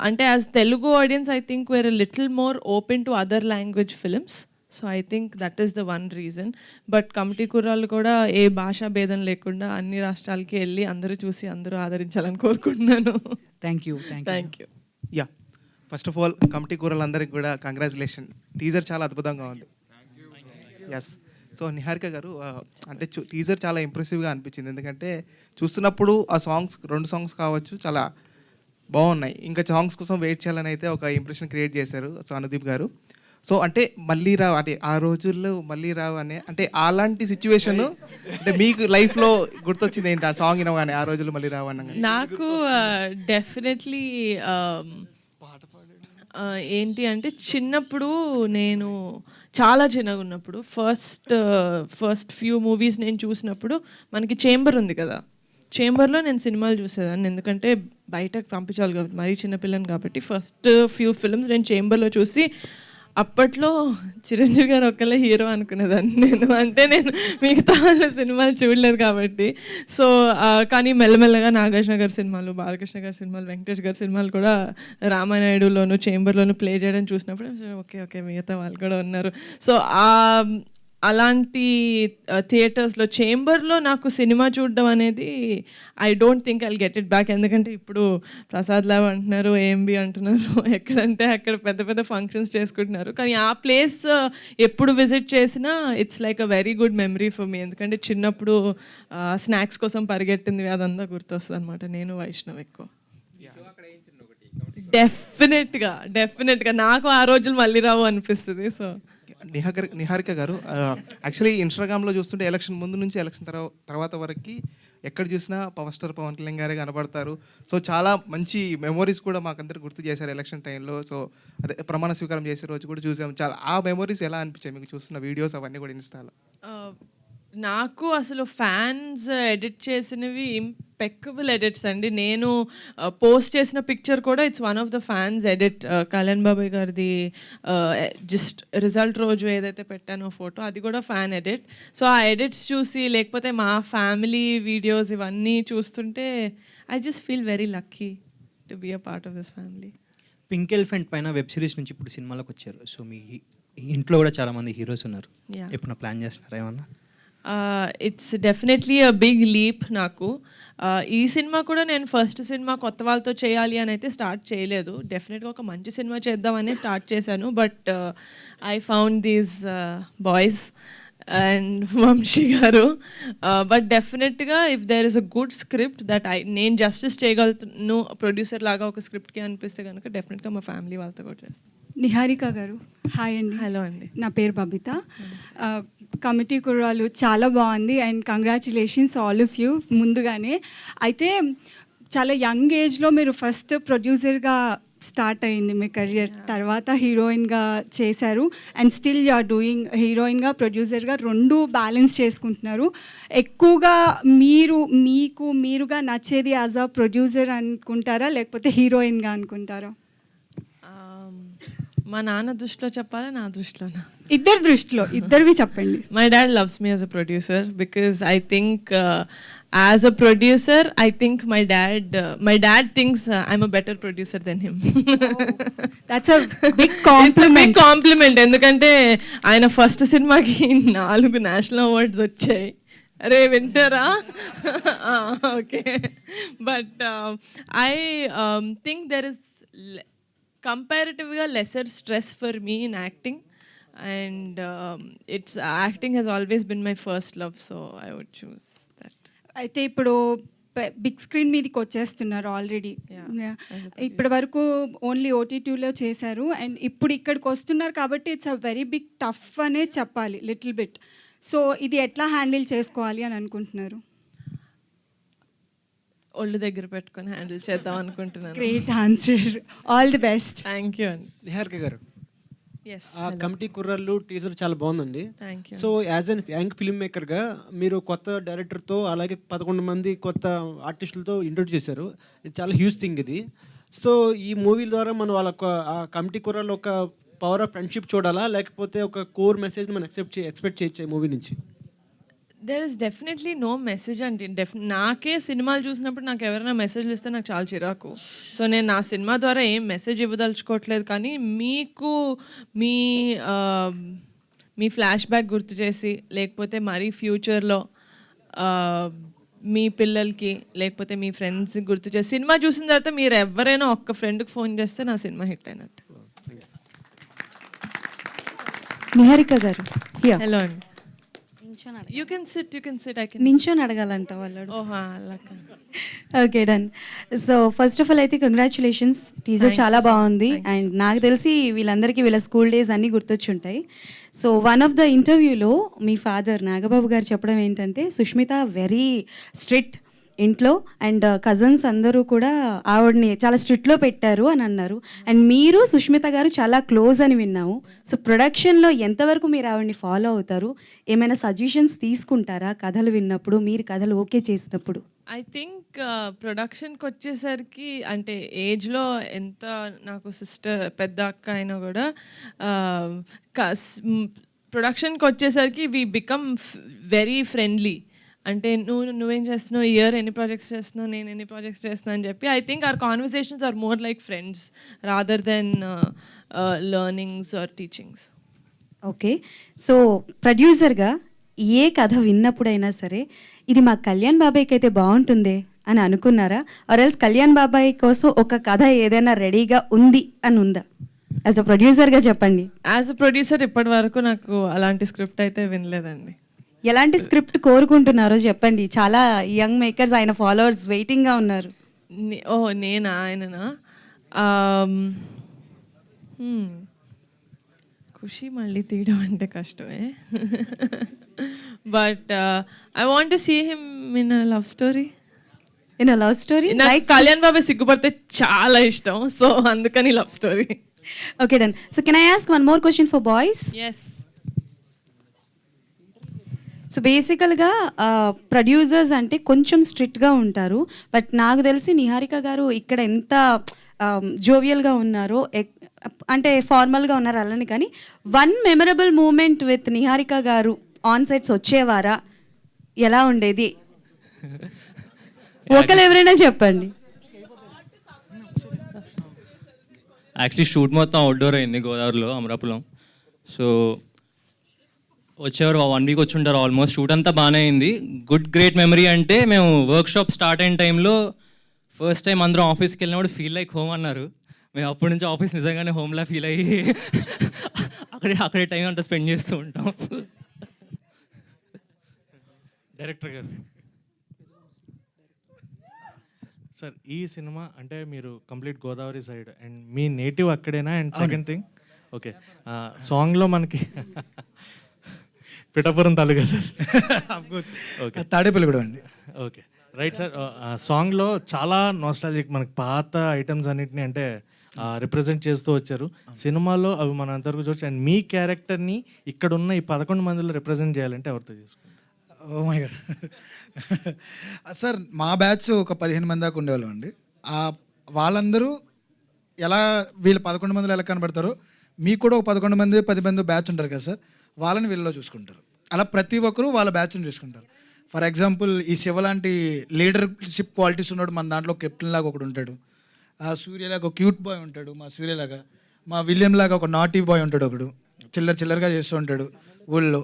అంటే as Telugu audience I think we're a little more open to other language films. So I think that is the one reason. But committee కుర్రాళ్ళు కూడా ఏ భాషా భేదం లేకుండా అన్ని రాష్ట్రాలకి వెళ్ళి అందరూ చూసి అందరూ ఆదరించాలని కోరుకుంటున్నాను. Thank you. Yeah, first of all committee కూరలందరికీ కూడా కంగ్రాచులేషన్. టీజర్ చాలా అద్భుతంగా ఉంది. ఎస్. సో నిహారిక గారు, అంటే టీజర్ చాలా ఇంప్రెసివ్గా అనిపించింది, ఎందుకంటే చూస్తున్నప్పుడు ఆ సాంగ్స్ 2 సాంగ్స్ కావచ్చు చాలా బాగున్నాయి. ఇంకా సాంగ్స్ కోసం వెయిట్ చేయాలని అయితే ఒక ఇంప్రెషన్ క్రియేట్ చేశారు సో అనుదీప్ గారు. సో అంటే మళ్ళీ రావు, అంటే ఆ రోజుల్లో మళ్ళీ రావు అనే, అంటే అలాంటి సిచ్యువేషన్ అంటే మీకు లైఫ్లో గుర్తొచ్చింది ఏంటి ఆ సాంగ్ వినగానే, ఆ రోజుల్లో మళ్ళీ రావు అన్న? నాకు డెఫినెట్లీ ఏంటి అంటే చిన్నప్పుడు, నేను చాలా చిన్నగా ఉన్నప్పుడు ఫస్ట్ ఫ్యూ మూవీస్ నేను చూసినప్పుడు మనకి చేంబర్ ఉంది కదా, చేంబర్లో నేను సినిమాలు చూసేదాన్ని, ఎందుకంటే బయటకు పంపించాలి కాబట్టి, మరీ చిన్నపిల్లని కాబట్టి. ఫస్ట్ ఫ్యూ ఫిల్మ్స్ నేను చేంబర్లో చూసి, అప్పట్లో చిరంజీవి గారు ఒక్కళ్ళే హీరో అనుకునేదాన్ని నేను, అంటే నేను మిగతా వాళ్ళ సినిమాలు చూడలేదు కాబట్టి. సో కానీ మెల్లమెల్లగా నాగార్జున గారి సినిమాలు, బాలకృష్ణ గారి సినిమాలు, వెంకటేష్ గారి సినిమాలు కూడా రామానాయుడులోను చేంబర్లోను ప్లే చేయడం చూసినప్పుడు ఓకే ఓకే మిగతా వాళ్ళు కూడా ఉన్నారు. సో అలాంటి థియేటర్స్లో చేంబర్లో నాకు సినిమా చూడడం అనేది I don't think I'll get it back. ఎందుకంటే ఇప్పుడు ప్రసాద్ ల్యాబ్ అంటున్నారు, ఏఎంబి అంటున్నారు, ఎక్కడంటే అక్కడ పెద్ద పెద్ద ఫంక్షన్స్ చేసుకుంటున్నారు. కానీ ఆ ప్లేస్ ఎప్పుడు విజిట్ చేసినా it's like a very good memory for me. ఎందుకంటే చిన్నప్పుడు స్నాక్స్ కోసం పరిగెట్టింది అదంతా గుర్తొస్తుంది అనమాట. నేను వైష్ణవ్ ఎక్కువ. డెఫినెట్గా నాకు ఆ రోజులు మళ్ళీ రావు అనిపిస్తుంది. సో నిహారిక గారు, యాక్చువల్లీ ఇన్స్టాగ్రామ్లో చూస్తుంటే ఎలక్షన్ ముందు నుంచి ఎలక్షన్ తర్వాత వరకు ఎక్కడ చూసినా పవర్ స్టార్ పవన్ కళ్యాణ్ గారే కనబడతారు. సో చాలా మంచి మెమోరీస్ కూడా మాకందరికి గుర్తు చేశారు ఎలక్షన్ టైంలో. సో అదే ప్రమాణ స్వీకారం చేసే రోజు కూడా చూసాము. చాలా ఆ మెమోరీస్ ఎలా అనిపించాయి మీకు చూస్తున్న వీడియోస్ అవన్నీ కూడా ఇన్స్టాలో? నాకు అసలు ఫ్యాన్స్ ఎడిట్ చేసినవి ఇంపెక్కబుల్ ఎడిట్స్ అండి. నేను పోస్ట్ చేసిన పిక్చర్ కూడా it's one of the fans edit. Kalyan బాబాయ్ గారిది జస్ట్ రిజల్ట్ రోజు ఏదైతే పెట్టానో ఫోటో, అది కూడా ఫ్యాన్ ఎడిట్. సో ఆ ఎడిట్స్ చూసి, లేకపోతే మా ఫ్యామిలీ వీడియోస్ ఇవన్నీ చూస్తుంటే I just feel very lucky to be a part of this family. Pink elephant పైన వెబ్ సిరీస్ నుంచి ఇప్పుడు సినిమాలోకి వచ్చారు. సో మీ ఇంట్లో కూడా చాలామంది హీరోస్ ఉన్నారు. ఎప్పుడు ప్లాన్ చేస్తున్నారా ఏమన్నా? It's definitely a big leap నాకు. ఈ సినిమా కూడా నేను ఫస్ట్ సినిమా కొత్త వాళ్ళతో చేయాలి అని అయితే స్టార్ట్ చేయలేదు. డెఫినెట్గా ఒక మంచి సినిమా చేద్దామని స్టార్ట్ చేశాను. But I found these boys and Vamsi garu. But డెఫినెట్గా if there is a good script that నేను జస్టిస్ చేయగలుగుతాను ప్రొడ్యూసర్ లాగా ఒక స్క్రిప్ట్కి అనిపిస్తే కనుక డెఫినెట్గా మా ఫ్యామిలీ వాళ్ళతో కూడా చేస్తాను. నిహారిక గారు, హాయ్ అండి. హలో అండి, నా పేరు బబిత. కమిటీ కుర్రాలు చాలా బాగుంది and congratulations all of you ముందుగానే. అయితే చాలా యంగ్ ఏజ్లో మీరు ఫస్ట్ ప్రొడ్యూసర్గా స్టార్ట్ అయింది మీ కెరియర్, తర్వాత హీరోయిన్గా చేశారు and still you are doing హీరోయిన్గా, ప్రొడ్యూసర్గా రెండు బ్యాలెన్స్ చేసుకుంటున్నారు. ఎక్కువగా మీరుగా నచ్చేది యాజ్ అ ప్రొడ్యూసర్ అనుకుంటారా లేకపోతే హీరోయిన్గా అనుకుంటారా? మా నాన్న దృష్టిలో చెప్పాలా, నా దృష్టిలోనా? ఇద్దరి దృష్టిలో, ఇద్దరివి చెప్పండి. My dad loves me as a producer because I think as a producer, I think my dad thinks I'm a better producer than him. That's a big compliment. Big compliment. ఎందుకంటే ఆయన ఫస్ట్ సినిమాకి 4 national awards వచ్చాయి. అరే వింటారా? Okay. But I think there is comparatively lesser stress for me in acting, and acting has always been my first love, so I would choose that. అయితే ఇప్పుడు big screen మీదకి వచ్చేస్తున్నారు already. ఇప్పటి వరకు only OTTలో చేశారు అండ్ ఇప్పుడు ఇక్కడికి వస్తున్నారు కాబట్టి it's a very big tough అనే చెప్పాలి, లిటిల్ బిట్. సో ఇది ఎట్లా హ్యాండిల్ చేసుకోవాలి అని అనుకుంటున్నారు? ఒళ్ళు దగ్గర పెట్టుకొని హ్యాండిల్ చేద్దాం అనుకుంటున్నాను. Great answer, all the best. Thank you అండి. నిహారిక గారు, ఎస్, ఆ కమిటీ కుర్రాళ్ళు టీజర్ చాలా బాగుందండి. Thank you. So as an young film మేకర్గా మీరు కొత్త డైరెక్టర్తో అలాగే 11 మంది కొత్త ఆర్టిస్టులతో ఇంట్రొడ్యూస్ చేశారు. ఇది చాలా హ్యూజ్ థింగ్ ఇది. సో ఈ మూవీ ద్వారా మనం వాళ్ళ ఆ కమిటీ కుర్రాళ్ళు ఒక పవర్ ఆఫ్ ఫ్రెండ్షిప్ చూడాలా లేకపోతే ఒక కోర్ మెసేజ్ని మనం ఎక్స్పెక్ట్ చేయొచ్చు ఈ మూవీ నుంచి? There is definitely no message అండి. నాకే సినిమాలు చూసినప్పుడు నాకు ఎవరైనా మెసేజ్లు ఇస్తే నాకు చాలా చిరాకు. సో నేను నా సినిమా ద్వారా ఏం మెసేజ్ ఇవ్వదలుచుకోవట్లేదు. కానీ మీకు మీ ఫ్లాష్ బ్యాక్ గుర్తు చేసి, లేకపోతే మరీ ఫ్యూచర్లో మీ పిల్లలకి లేకపోతే మీ ఫ్రెండ్స్కి గుర్తు చేసి, సినిమా చూసిన తర్వాత మీరు ఎవరైనా ఒక్క ఫ్రెండ్కి ఫోన్ చేస్తే నా సినిమా హిట్ అయినట్టు. నిహారిక గారు, హలో అండి. You can sit. I can. నించోని అడగాలంట వాళ్ళు. ఓహా, అలాగా. Okay, done. So first of all అయితే కంగ్రాచులేషన్స్, టీజర్ చాలా బాగుంది అండ్ నాకు తెలిసి వీళ్ళందరికీ వీళ్ళ స్కూల్ డేస్ అన్నీ గుర్తొచ్చుంటాయి. సో వన్ ఆఫ్ ద ఇంటర్వ్యూలో మీ ఫాదర్ నాగబాబు గారు చెప్పడం ఏంటంటే, సుష్మిత వెరీ స్ట్రిక్ట్, ఇంట్లో. అండ్ కజన్స్ అందరూ కూడా ఆవిడని చాలా స్ట్రిక్ట్లో పెట్టారు అని అన్నారు. అండ్ మీరు సుష్మిత గారు చాలా క్లోజ్ అని విన్నాము. సో ప్రొడక్షన్లో ఎంతవరకు మీరు ఆవిడని ఫాలో అవుతారు? ఏమైనా సజెషన్స్ తీసుకుంటారా కథలు విన్నప్పుడు, మీరు కథలు ఓకే చేసినప్పుడు? ఐ థింక్ ప్రొడక్షన్కి వచ్చేసరికి అంటే ఏజ్లో ఎంత నాకు సిస్టర్ పెద్ద అక్క అయినా కూడా ప్రొడక్షన్కి వచ్చేసరికి వీ బికమ్ వెరీ ఫ్రెండ్లీ. అంటే నువ్వేం చేస్తున్నావు, ఇయర్ ఎన్ని ప్రాజెక్ట్స్ చేస్తున్నావు, నేను ఎన్ని ప్రాజెక్ట్స్ చేస్తున్నాను అని చెప్పి I think our conversations are more like friends rather than learnings or teachings. Okay. So ప్రొడ్యూసర్గా ఏ కథ విన్నప్పుడైనా సరే ఇది మా కళ్యాణ్ బాబాయ్కి అయితే బాగుంటుందే అని అనుకున్నారా? ఆర్ ఎల్స్ కళ్యాణ్ బాబాయ్ కోసం ఒక కథ ఏదైనా రెడీగా ఉంది అని ఉందా? యాజ్ అ ప్రొడ్యూసర్గా చెప్పండి. యాజ్ అ ప్రొడ్యూసర్ ఇప్పటి వరకు నాకు అలాంటి స్క్రిప్ట్ అయితే వినలేదండి. ఎలాంటి స్క్రిప్ట్ కోరుకుంటున్నారో చెప్పండి. చాలా యంగ్ మేకర్స్, ఆయన ఫాలోవర్స్ వెయిటింగ్గా ఉన్నారు. నేనా ఆయననా? ఖుషి మళ్ళీ తీయడం అంటే కష్టమే. But I want to see him in a love story. In a love story? నాకు కళ్యాణ్ బాబాయ్ సిగ్గుపడితే చాలా ఇష్టం, సో అందుకని love story. Okay, done. So can I ask one more question for boys? Yes. So బేసికల్గా ప్రొడ్యూసర్స్ అంటే కొంచెం స్ట్రిక్ట్గా ఉంటారు. బట్ నాకు తెలిసి నిహారిక గారు ఇక్కడ ఎంత జోవియల్గా ఉన్నారో, అంటే ఫార్మల్గా ఉన్నారు అలాని, కానీ one memorable moment with Niharika garu on sets వచ్చేవారా? ఎలా ఉండేది? ఒకరు ఎవరైనా చెప్పండి. యాక్చువల్లీ షూట్ మొత్తం అవుట్డోర్ అయింది గోదావరిలో, అమరాపురం. సో వచ్చేవారు 1 వీక్ వచ్చి ఉంటారు ఆల్మోస్ట్. షూట్ అంతా బాగానే అయింది. గ్రేట్ మెమరీ అంటే మేము వర్క్షాప్ స్టార్ట్ అయిన టైంలో ఫస్ట్ టైం అందరం ఆఫీస్కి వెళ్ళినప్పుడు ఫీల్ లైక్ హోమ్ అన్నారు. మేము అప్పటి నుంచి ఆఫీస్ నిజంగానే హోమ్లా ఫీల్ అయ్యి అక్కడే టైం అంతా స్పెండ్ చేస్తూ ఉంటాం. డైరెక్టర్ గారు సార్, ఈ సినిమా అంటే మీరు కంప్లీట్ గోదావరి సైడ్ అండ్ మీ నేటివ్ అక్కడేనా? అండ్ సెకండ్ థింగ్, ఓకే, సాంగ్లో మనకి పిఠాపురం తాలూకా సార్, ఓకే, తాడేపల్లి కూడా అండి. Okay, right sir. సాంగ్లో చాలా నాస్టాలజిక్ మనకి పాత ఐటమ్స్ అన్నిటిని అంటే రిప్రజెంట్ చేస్తూ వచ్చారు. సినిమాలో అవి మన అంతవరకు చూడచ్చు. అండ్ మీ క్యారెక్టర్ని ఇక్కడ ఉన్న ఈ 11 మందిలో రిప్రజెంట్ చేయాలంటే ఎవరితో చేసుకుంటారు? ఓ మై గాడ్ సార్, మా బ్యాచ్ ఒక 15 మంది దాకా ఉండేవాళ్ళం అండి. వాళ్ళందరూ ఎలా వీళ్ళు 11 మందిలో ఎలా కనబడతారో మీకు కూడా ఒక 11 మంది 10 మంది బ్యాచ్ ఉంటారు కదా సార్, వాళ్ళని వీళ్ళలో చూసుకుంటారు. అలా ప్రతి ఒక్కరూ వాళ్ళ బ్యాచ్ని చూసుకుంటారు. ఫర్ ఎగ్జాంపుల్ ఈ శివ లాంటి లీడర్షిప్ క్వాలిటీస్ ఉన్నాడు మన దాంట్లో. కెప్టెన్ లాగా ఒకడు ఉంటాడు, సూర్యలాగా ఒక క్యూట్ బాయ్ ఉంటాడు, మా సూర్యలాగా. మా విలియం లాగా ఒక నాటీ బాయ్ ఉంటాడు, ఒకడు చిల్లరగా చేస్తూ ఉంటాడు ఊళ్ళో.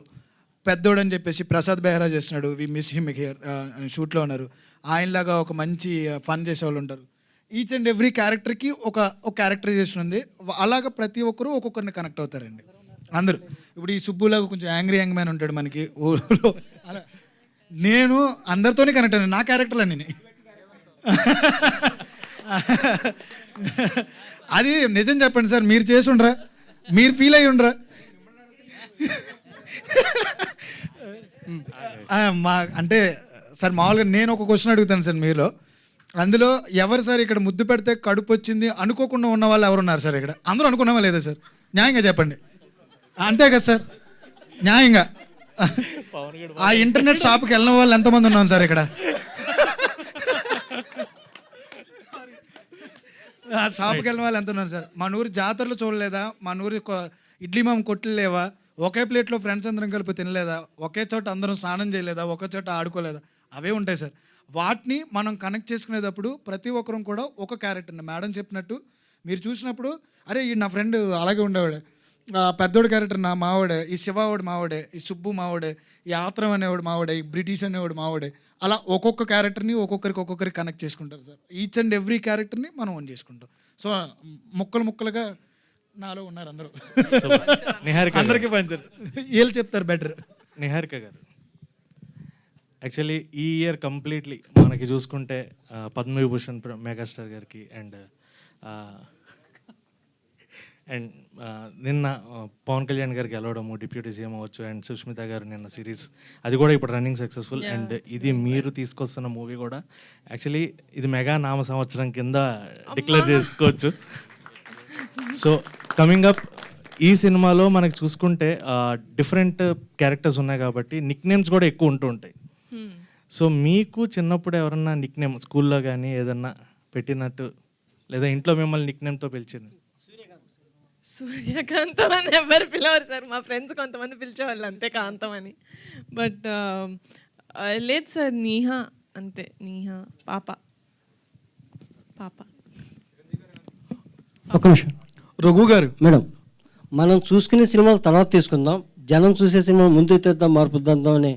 పెద్దోడు అని చెప్పేసి ప్రసాద్ బెహ్రా చేస్తున్నాడు, వి మిస్ హిమ్ హియర్ అని షూట్లో ఉన్నారు. ఆయనలాగా ఒక మంచి ఫన్ చేసేవాళ్ళు ఉంటారు. ఈచ్ అండ్ ఎవ్రీ క్యారెక్టర్కి ఒక క్యారెక్టరైజేషన్ ఉంది. అలాగా ప్రతి ఒక్కరు ఒక్కొక్కరిని కనెక్ట్ అవుతారండి అందరూ. ఇప్పుడు ఈ సుబ్బులాగా కొంచెం యాంగ్ మ్యాన్ ఉంటాడు మనకి ఊళ్ళో. అలా నేను అందరితోనే కనెక్ట్ అయ్యాను, నా క్యారెక్టర్లు అన్నీ. అది నిజం చెప్పండి సార్, మీరు చేసి ఉండరా, మీరు ఫీల్ అయ్యి ఉండరా? మా అంటే సార్ మామూలుగా నేను ఒక క్వశ్చన్ అడుగుతాను సార్ మీలో, అందులో ఎవరు సార్ ఇక్కడ ముద్దు పెడితే కడుపు వచ్చింది అనుకోకుండా ఉన్న వాళ్ళు ఎవరున్నారు సార్ ఇక్కడ? అందరూ అనుకున్నావా లేదా సార్? న్యాయంగా చెప్పండి. అంతే కదా సార్, న్యాయంగా. ఆ ఇంటర్నెట్ షాప్కి వెళ్ళిన వాళ్ళు ఎంతమంది ఉన్నాం సార్ ఇక్కడ? ఆ షాప్కి వెళ్ళిన వాళ్ళు ఎంత ఉన్నారు సార్? మన ఊరి జాతరలు చూడలేదా? మన ఊరి ఇడ్లీ మామ కొట్లు లేవా? ఒకే ప్లేట్లో ఫ్రెండ్స్ అందరం కలిపి తినలేదా? ఒకే చోట అందరం స్నానం చేయలేదా? ఒకే చోట ఆడుకోలేదా? అవే ఉంటాయి సార్. వాటిని మనం కనెక్ట్ చేసుకునేటప్పుడు ప్రతి ఒక్కరం కూడా ఒక క్యారెక్టర్ని మేడం చెప్పినట్టు మీరు చూసినప్పుడు, అరే ఈ నా ఫ్రెండ్ అలాగే ఉండేవాడే, పెద్దోడు క్యారెక్టర్ నా మావాడే, ఈ శివావాడు మావాడే, ఈ సుబ్బు మావాడే, ఈ ఆత్రం అనేవాడు మావాడే, ఈ బ్రిటిష్ అనేవాడు మావాడే. అలా ఒక్కొక్క క్యారెక్టర్ని ఒక్కొక్కరికి కనెక్ట్ చేసుకుంటారు సార్. ఈచ్ అండ్ ఎవ్రీ క్యారెక్టర్ని మనం ఓన్ చేసుకుంటాం. సో ముక్కలుగా నాలో ఉన్నారు అందరూ. అందరికీ పంచారు, వీళ్ళు చెప్తారు బెటర్. నిహారిక గారు, యాక్చువల్లీ ఈ ఇయర్ కంప్లీట్లీ మనకి చూసుకుంటే పద్మవిభూషణ్ మెగాస్టార్ గారికి అండ్ నిన్న పవన్ కళ్యాణ్ గారికి గెలవడము, డిప్యూటీ సీఎం అవ్వచ్చు, అండ్ సుష్మిత గారు నిన్న సిరీస్ అది కూడా ఇప్పుడు రన్నింగ్ సక్సెస్ఫుల్. అండ్ ఇది మీరు తీసుకొస్తున్న మూవీ కూడా యాక్చువల్లీ ఇది మెగా నామ సంవత్సరం కింద డిక్లేర్ చేసుకోవచ్చు. సో కమింగ్ అప్ ఈ సినిమాలో మనకి చూసుకుంటే డిఫరెంట్ క్యారెక్టర్స్ ఉన్నాయి కాబట్టి నిక్ నేమ్స్ కూడా ఎక్కువ ఉంటూ ఉంటాయి. సో మీకు చిన్నప్పుడు ఎవరన్నా నిక్ నేమ్ స్కూల్లో కానీ ఏదన్నా పెట్టినట్టు లేదా ఇంట్లో మిమ్మల్ని నిక్ నేమ్తో పిలిచింది? సూర్యకాంతం అని ఎవరు పిలవరు సార్, మా ఫ్రెండ్స్ కొంతమంది పిలిచేవాళ్ళు అంతే, కాంతం అని. బట్ లేదు సార్, నీహా అంతే, నీహా, పాప. ఒక నిమిషం రఘు గారు. మేడం, మనం చూసుకునే సినిమాలు తర్వాత తీసుకుందాం, జనం చూసే సినిమా ముందు తెద్దాం, మార్పుద్దాం అనే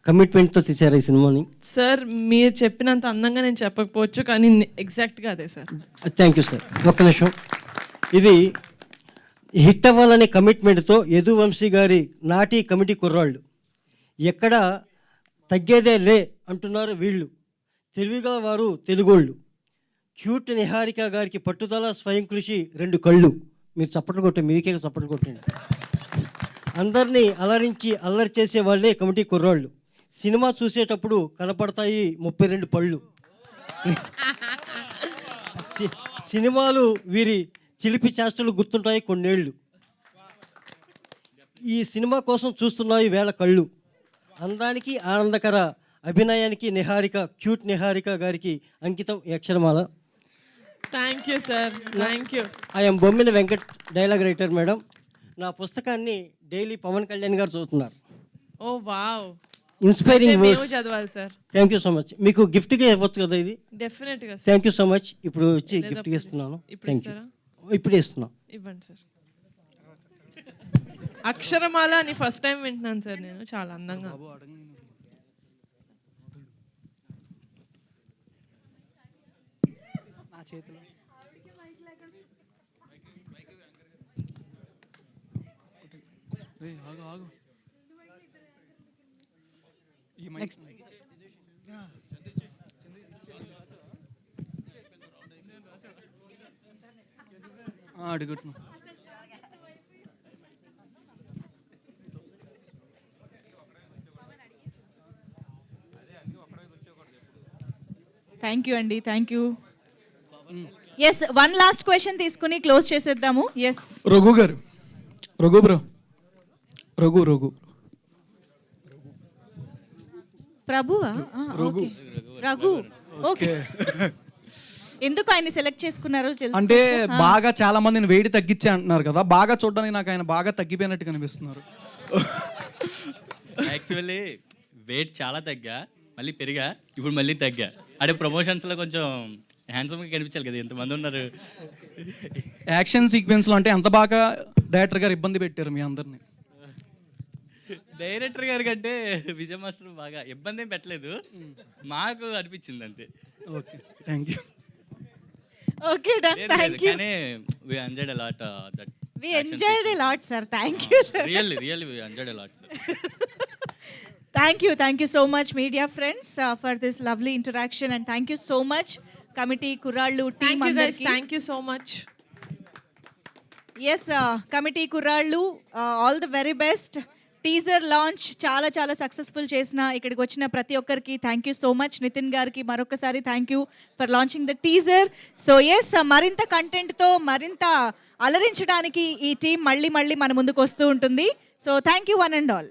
కమిట్మెంట్తో తీశారు ఈ సినిమాని. సార్ మీరు చెప్పినంత అందంగా నేను చెప్పకపోవచ్చు, కానీ ఎగ్జాక్ట్గా అదే సార్. Thank you sir. ఒక్క నిమిషం, ఇది హిట్ అవ్వాలనే కమిట్మెంట్తో యదువంశీ గారి నాటి కమిటీ కుర్రాళ్ళు ఎక్కడ తగ్గేదే లే అంటున్నారు వీళ్ళు. తెలివిగా వారు తెలుగోళ్ళు. క్యూట్ నిహారిక గారికి పట్టుదల, స్వయం కృషి, 2 కళ్ళు. మీరు చప్పట్లు కొట్టండి, మీకే చప్పట్లు కొట్టండి. అందరినీ అలరించి అల్లరి చేసే వాళ్ళే కమిటీ కుర్రాళ్ళు. సినిమా చూసేటప్పుడు కనపడతాయి 32 పళ్ళు. సినిమాలు వీరి చిలిపి చేష్టలు గుర్తుంటాయి కొన్నేళ్ళు. ఈ సినిమా కోసం చూస్తున్నాయి వేళ కళ్ళు. అందానికి ఆనందకర అభినయానికి నిహారిక, క్యూట్ నిహారిక గారికి అంకితం ఈ అక్షరమాల. Thank you sir, thank you. I'm Bommina Venkat, dialogue writer madam. నా పుస్తకాన్ని డైలీ పవన్ కళ్యాణ్ గారు చదువుతున్నారు. ఓ వావ్, ఇన్స్పైరింగ్ మేము వర్డ్స్. చదవాలి సార్. Thank you so much. మీకు గిఫ్ట్గా ఇవ్వచ్చు కదా ఇది? డెఫినెట్గా sir. Thank you so much. ఇప్పుడు వచ్చి లేదా గిఫ్ట్గా ఇస్తున్నాను. ఇప్పుడు థ్యాంక్ యూ. ఇస్తారా? ఇప్పుడే ఇస్తున్నాం. ఇవ్వండి సార్. అక్షరమాల అని ఫస్ట్ టైం వింటున్నాను సార్ నేను, చాలా అందంగా. నా చేతిలో నెక్స్ట్ అడుగుతున్నా. థ్యాంక్ యూ అండి, thank you. Yes, 1 last question తీసుకుని క్లోజ్ చేసేద్దాము. ఎస్ రఘు గారు. రఘు బ్రో. రఘు ప్రభువా? రఘు. ఓకే. ఎందుకు ఆయన్ని సెలెక్ట్ చేసుకున్నారో తెలుసు. అంటే బాగా చాలా మందిని వేడి తగ్గించే అంటున్నారు కదా, బాగా చూడడానికి నాకు ఆయన బాగా తగ్గిపోయినట్టు కనిపిస్తున్నారు. యాక్చువల్లీ వెయిట్ చాలా తగ్గా, మళ్ళీ పెరిగా, ఇప్పుడు మళ్ళీ తగ్గా. అంటే ప్రమోషన్స్లో కొంచెం హ్యాండ్సమ్గా కనిపించాలి కదా, ఎంతమంది ఉన్నారు. యాక్షన్ సీక్వెన్స్లో అంటే ఎంత బాగా డైరెక్టర్ గారు ఇబ్బంది పెట్టారు మీ అందరినీ. డైరెక్టర్ గారి కంటే విజయ్ మాస్టర్ బాగా ఇబ్బంది ఏం పెట్టలేదు, మాకు అనిపించింది అంతే. Okay, thank you. Okay done, thank you. కానీ we enjoyed a lot that We enjoyed a lot, sir. Thank you, sir. Really we enjoyed a lot, sir. Thank you so much, media friends, for this lovely interaction, and thank you so much, committee Kurallu team. Thank you guys, andarki. thank you so much. Yes, committee Kurallu, all the very best. Teaser launch చాలా చాలా successful చేసిన ఇక్కడికి వచ్చిన ప్రతి ఒక్కరికి thank you so much. Nithin గారికి మరొకసారి thank you for launching the teaser. So yes, మరింత కంటెంట్తో మరింత అలరించడానికి ఈ టీం మళ్ళీ మన ముందుకు వస్తూ ఉంటుంది. So thank you one and all.